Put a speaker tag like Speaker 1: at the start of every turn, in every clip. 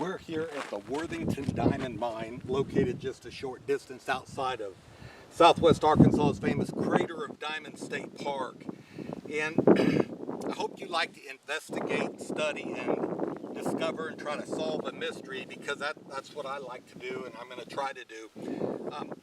Speaker 1: We're here at the Worthington Diamond Mine, located just a short distance outside of Southwest Arkansas's famous Crater of Diamond State Park. And I hope you like to investigate, study, and discover and try to solve a mystery, because that's what I like to do, and I'm going to try to do.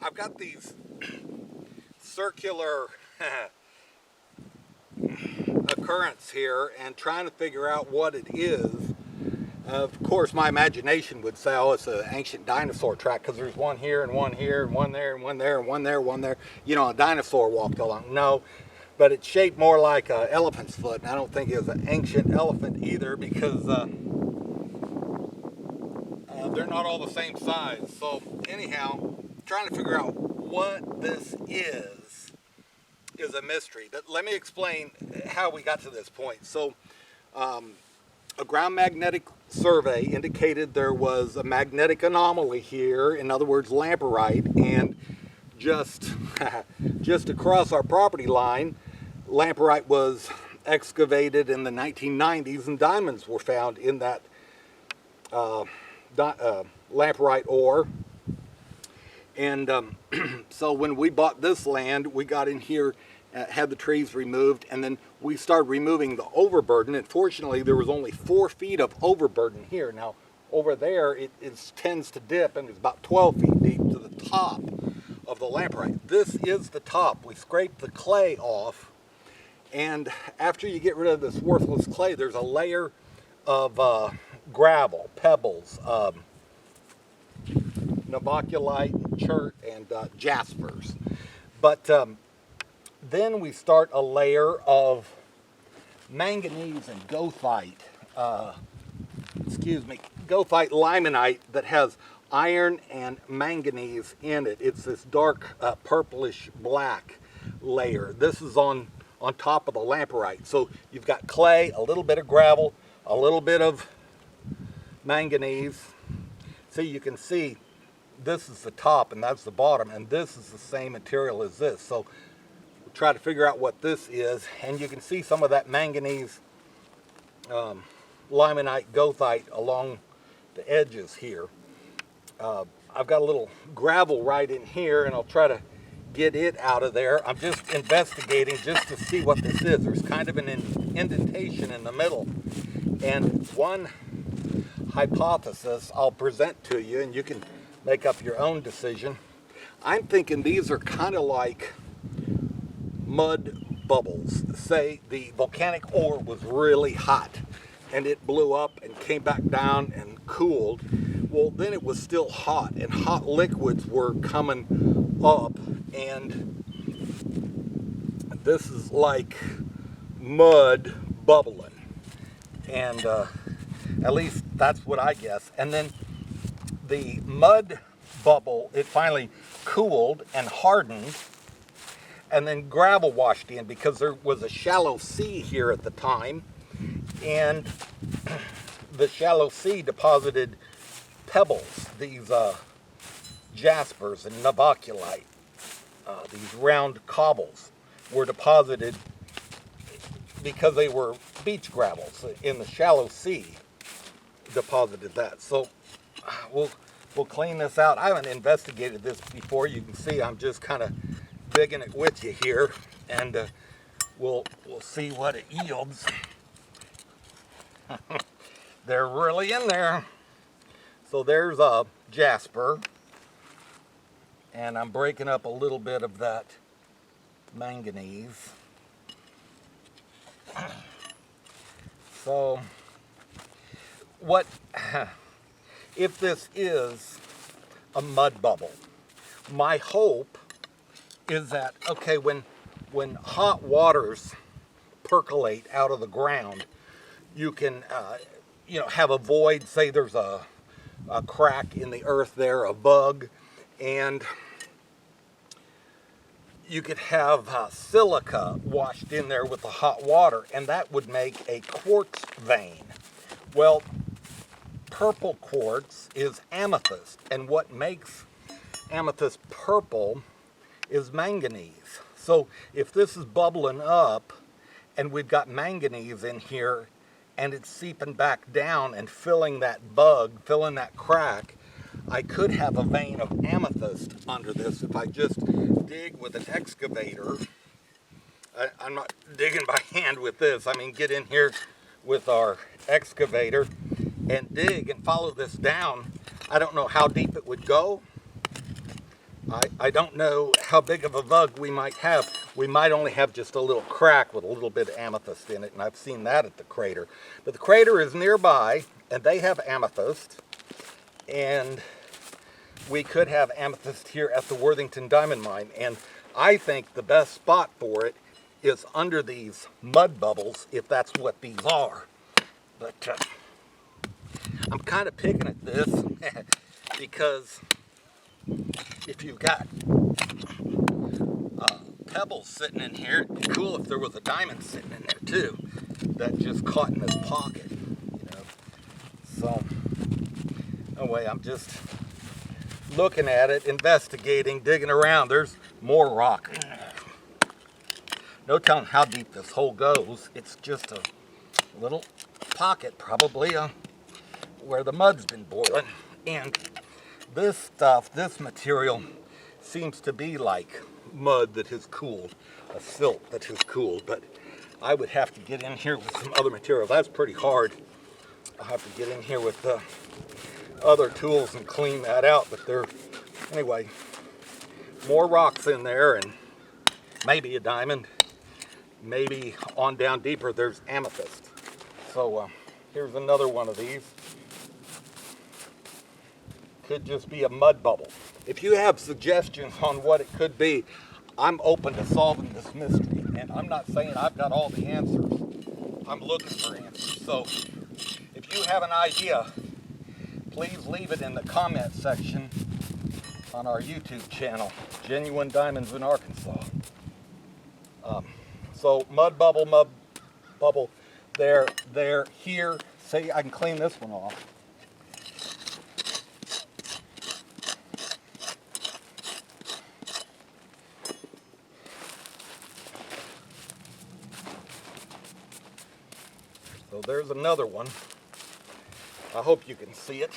Speaker 1: I've got these circular occurrence here and trying to figure out what it is. Of course, my imagination would say, oh, it's an ancient dinosaur track, because there's one here and one here and one there and one there and one there, one there. You know, a dinosaur walked along. No, but it's shaped more like an elephant's foot, and I don't think it was an ancient elephant either, because they're not all the same size. So anyhow, trying to figure out what this is a mystery. But let me explain how we got to this point. So a ground magnetic survey indicated there was a magnetic anomaly here, in other words, lamproite, and just across our property line, lamproite was excavated in the 1990s, and diamonds were found in that lamproite ore. And so when we bought this land, we got in here, had the trees removed, and then we started removing the overburden. And fortunately, there was only 4 feet of overburden here. Now, over there, it tends to dip, and it's about 12 feet deep to the top of the lamproite. This is the top. We scraped the clay off, and after you get rid of this worthless clay, there's a layer of gravel, pebbles, novaculite, chert, and jaspers. But then we start a layer of manganese and goethite, goethite limonite that has iron and manganese in it. It's this dark purplish black layer. This is on top of the lamproite. So you've got clay, a little bit of gravel, a little bit of manganese. So you can see this is the top and that's the bottom, and this is the same material as this. So we'll try to figure out what this is, and you can see some of that manganese limonite goethite along the edges here. I've got a little gravel right in here, and I'll try to get it out of there. I'm just investigating just to see what this is. There's kind of an indentation in the middle, and one hypothesis I'll present to you, and you can make up your own decision. I'm thinking these are kind of like mud bubbles. Say the volcanic ore was really hot and it blew up and came back down and cooled. Well, then it was still hot, and hot liquids were coming up, and this is like mud bubbling, and at least that's what I guess. And then the mud bubble, it finally cooled and hardened, and then gravel washed in, because there was a shallow sea here at the time, and the shallow sea deposited pebbles, these jaspers and novaculite, these round cobbles were deposited because they were beach gravels in the shallow sea, deposited that. So we'll clean this out. I haven't investigated this before. You can see I'm just kind of digging it with you here, and we'll see what it yields. They're really in there. So there's a jasper, and I'm breaking up a little bit of that manganese. So what if this is a mud bubble? My hope is that, okay, when hot waters percolate out of the ground, you can have a void. Say there's a crack in the earth there, a bug, and you could have silica washed in there with the hot water, and that would make a quartz vein. Well, purple quartz is amethyst, and what makes amethyst purple is manganese. So if this is bubbling up and we've got manganese in here, and it's seeping back down and filling that bug, filling that crack, I could have a vein of amethyst under this if I just dig with an excavator. I'm not digging by hand with this. I mean, get in here with our excavator and dig and follow this down. I don't know how deep it would go. I don't know how big of a bug we might have. We might only have just a little crack with a little bit of amethyst in it, and I've seen that at the crater. But the crater is nearby, and they have amethyst, and we could have amethyst here at the Worthington diamond mine. And I think the best spot for it is under these mud bubbles, if that's what these are. But I'm kind of picking at this because if you've got pebbles sitting in here, it'd be cool if there was a diamond sitting in there too that just caught in this pocket, you know. So anyway, I'm just looking at it, investigating, digging around. There's more rock. No telling how deep this hole goes. It's just a little pocket, probably where the mud's been boiling. And this stuff, this material, seems to be like mud that has cooled, a silt that has cooled. But I would have to get in here with some other material. That's pretty hard. I'll have to get in here with other tools and clean that out. But anyway, more rocks in there, and maybe a diamond. Maybe on down deeper there's amethyst. So here's another one of these. Could just be a mud bubble. If you have suggestions on what it could be, I'm open to solving this mystery. And I'm not saying I've got all the answers. I'm looking for answers. So if you have an idea, please leave it in the comment section on our YouTube channel, Genuine Diamonds in Arkansas. So mud bubble, there, here. See, I can clean this one off. So there's another one. I hope you can see it.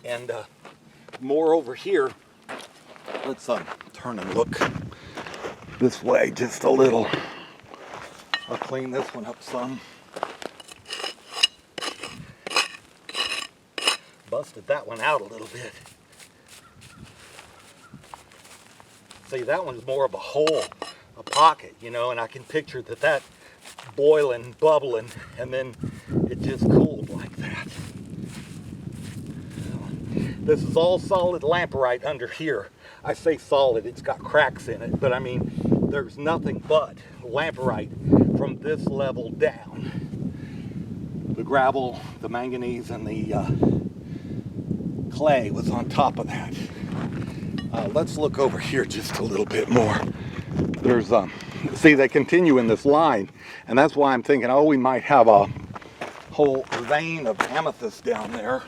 Speaker 1: And more over here. Let's turn and look this way just a little. I'll clean this one up some. Busted that one out a little bit. See, that one's more of a hole, a pocket, you know, and I can picture that boiling, bubbling, and then it just cooled like that. This is all solid lamproite under here. I say solid, it's got cracks in it, but I mean, there's nothing but lamproite from this level down. The gravel, the manganese, and the clay was on top of that. Let's look over here just a little bit more. There's, see, they continue in this line, and that's why I'm thinking, oh, we might have a whole vein of amethyst down there.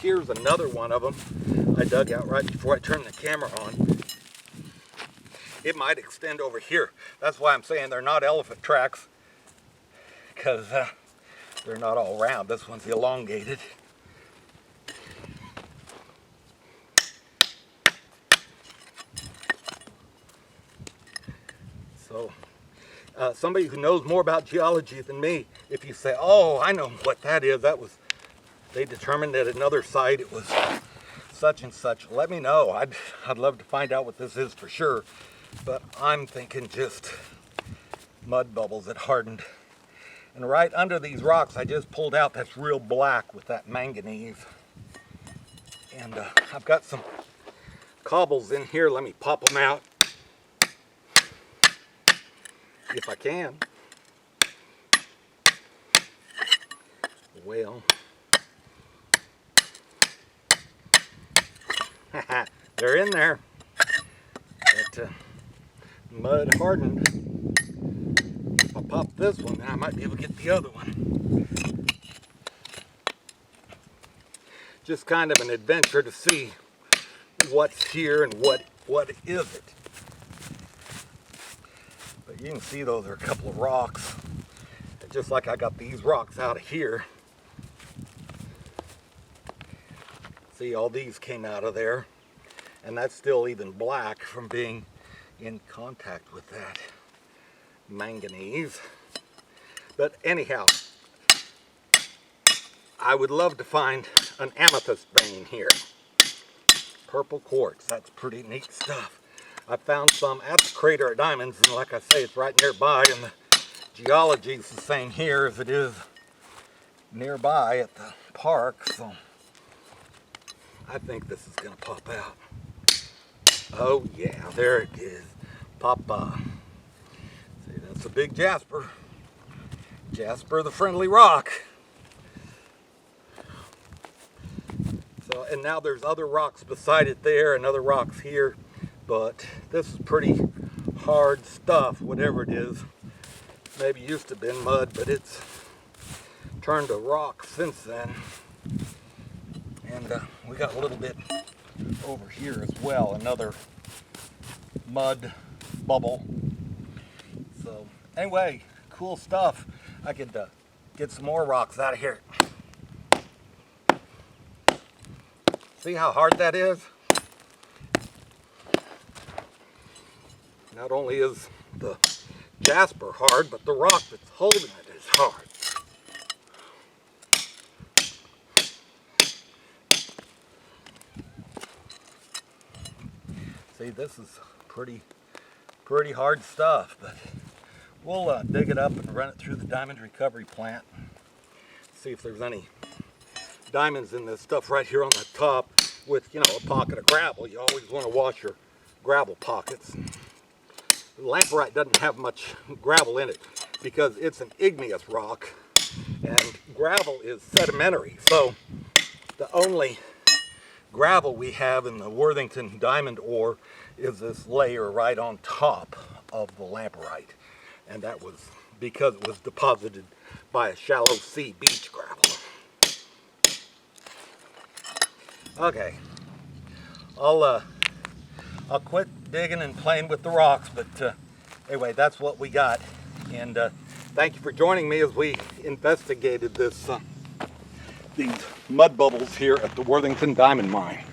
Speaker 1: Here's another one of them I dug out right before I turned the camera on. It might extend over here. That's why I'm saying they're not elephant tracks, because they're not all round. This one's elongated. So somebody who knows more about geology than me, if you say, oh, I know what that is, they determined at another site it was such and such, let me know. I'd love to find out what this is for sure. But I'm thinking just mud bubbles that hardened. And right under these rocks I just pulled out, that's real black with that manganese. And I've got some cobbles in here. Let me pop them out if I can. Well, they're in there. But mud hardened. If I pop this one, then I might be able to get the other one. Just kind of an adventure to see what's here and what is it. But you can see those are a couple of rocks. just like I got these rocks out of here. See, all these came out of there, and that's still even black from being in contact with that manganese. But anyhow, I would love to find an amethyst vein here. Purple quartz, that's pretty neat stuff. I found some at the Crater of Diamonds, and like I say, it's right nearby, and the geology is the same here as it is nearby at the park, so I think this is going to pop out. Oh yeah, there it is. Papa. See, that's a big jasper. Jasper the friendly rock. So, and now there's other rocks beside it there and other rocks here, but this is pretty hard stuff, whatever it is. Maybe used to have been mud, but it's turned to rock since then. And we got a little bit over here as well, another mud bubble. So anyway, cool stuff. I could get some more rocks out of here. See how hard that is? Not only is the jasper hard, but the rock that's holding it is hard. See, this is pretty hard stuff, but we'll dig it up and run it through the diamond recovery plant. See if there's any diamonds in this stuff right here on the top with, you know, a pocket of gravel. You always want to wash your gravel pockets. Lamproite doesn't have much gravel in it because it's an igneous rock, and gravel is sedimentary. So the only gravel we have in the Worthington diamond ore is this layer right on top of the lamproite, and that was because it was deposited by a shallow sea beach gravel. Okay, I'll quit digging and playing with the rocks, but anyway, that's what we got. And thank you for joining me as we investigated this these mud bubbles here at the Worthington Diamond Mine.